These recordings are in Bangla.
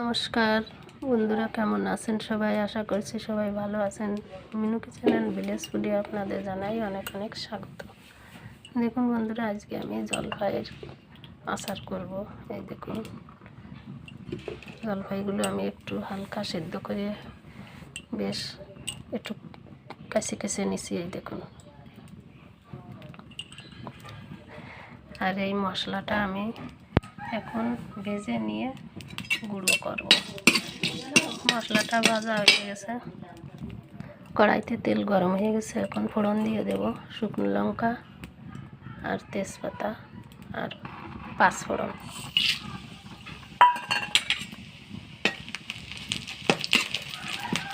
নমস্কার বন্ধুরা, কেমন আছেন সবাই? আশা করছি সবাই ভালো আছেন। মিনু কিচেন অ্যান্ড ভিলেজ ফুডে আপনাদের জানাই অনেক অনেক স্বাগত। দেখুন বন্ধুরা, আজকে আমি জলপাইয়ের আচার করব। এই দেখুন, জলপাইগুলো আমি একটু হালকা সেদ্ধ করে বেশ একটু কাছে কাছে নিছি। এই দেখুন, আর এই মশলাটা আমি এখন ভেজে নিয়ে গুঁড়ো করব। মশলাটা ভাজা হয়ে গেছে, কড়াইতে তেল গরম হয়ে গেছে। এখন ফোড়ন দিয়ে দেব শুকনো লঙ্কা আর তেজপাতা আর পাঁচফোড়ন।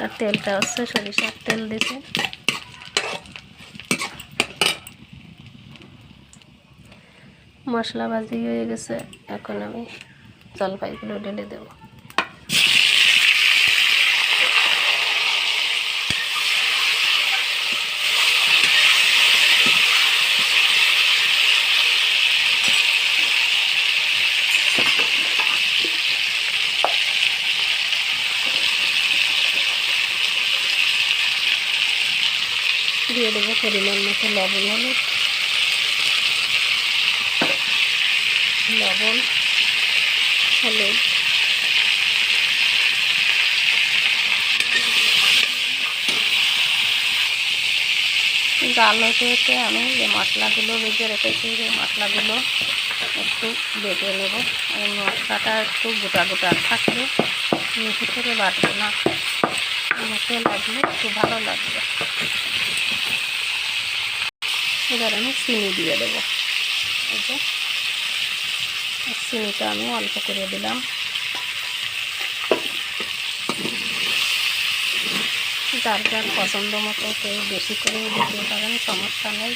আর তেলটা হচ্ছে সরিষার তেল দিয়েছি। মশলা ভাজি হয়ে গেছে, এখন আমি জলপাইগুলো ঢেলে দেব। দিয়ে দেবো পরিমাণ মতো লবণ, হলুদ, জাল হতে আমি যে মশলাগুলো ভেজে রেখেছি, যে মশলাগুলো একটু বেটে নেব। এই মশলাটা একটু গোটা গোটা থাকলে মিহি করে বাটবো না, মুখে লাগলে একটু ভালো লাগবে। এবার আমি চিনি দিয়ে দেবো। এই যে চিনিটা আমি অল্প করে দিলাম। যার যার পছন্দ মতো কেউ বেশি করে দিতে পারেন, সমস্যা নেই।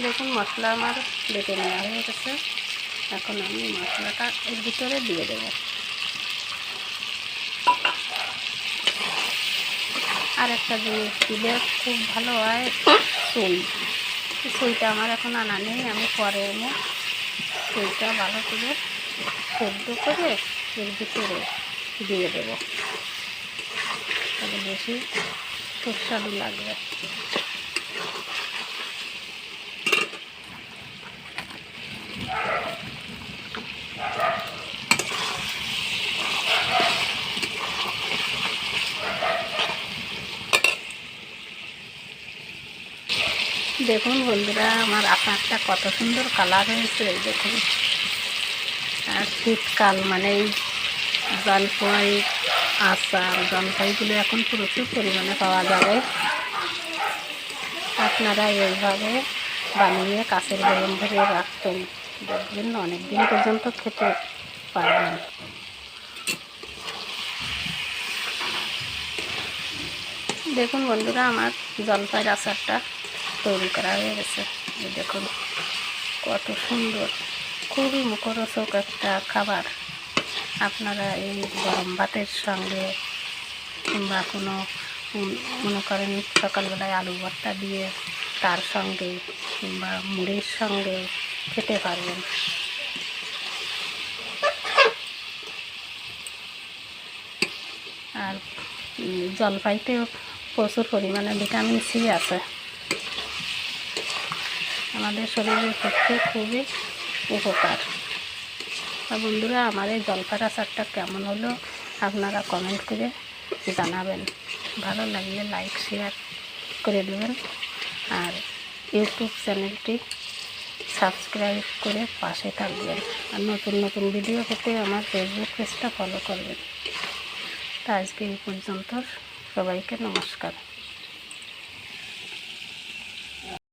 দেখুন, মশলা আমার বেটে নেওয়া হয়ে গেছে। এখন আমি মশলাটা এর ভিতরে দিয়ে দেব। আর একটা জিনিস দিলে খুব ভালো হয়, সুইটা আমার এখন আনা নেই। আমি পরে এনে সুইটা ভালো করে সেদ্ধ করে এর ভিতরে দিয়ে দেবো, তাহলে বেশি সুস্বাদু লাগবে। দেখুন বন্ধুরা, আমার আচারটা কত সুন্দর কালার হয়েছে। দেখুন, আর শীতকাল মানেই জলপাই আচার। জলপাইগুলো এখন প্রচুর পরিমাণে পাওয়া যাবে। আপনারা এইভাবে বানিয়ে কাঁচের বয়ম ভরে রাখবেন, দেখবেন অনেক দিন পর্যন্ত খেতে পারবেন। দেখুন বন্ধুরা, আমার জলপাইয়ের আচারটা তৈরি করা হয়ে গেছে। এই দেখুন কত সুন্দর, খুবই মুখরোচক একটা খাবার। আপনারা এই গরম ভাতের সঙ্গে কিংবা কোনো মনে করেন সকালবেলায় আলু ভর্তা দিয়ে তার সঙ্গে কিংবা মুড়ির সঙ্গে খেতে পারবেন। আর জলপাইতেও প্রচুর পরিমাণে ভিটামিন সি আছে, আমাদের শরীরের পক্ষে খুবই উপকার। বন্ধুরা, আমার এই জলপাইয়ের আচারটা কেমন হলো আপনারা কমেন্ট করে জানাবেন। ভালো লাগলে লাইক শেয়ার করে দেবেন, আর ইউটিউব চ্যানেলটি সাবস্ক্রাইব করে পাশে থাকবেন। আর নতুন নতুন ভিডিও পেতে আমার ফেসবুক পেজটা ফলো করবেন। তা আজকে এই পর্যন্ত, সবাইকে নমস্কার।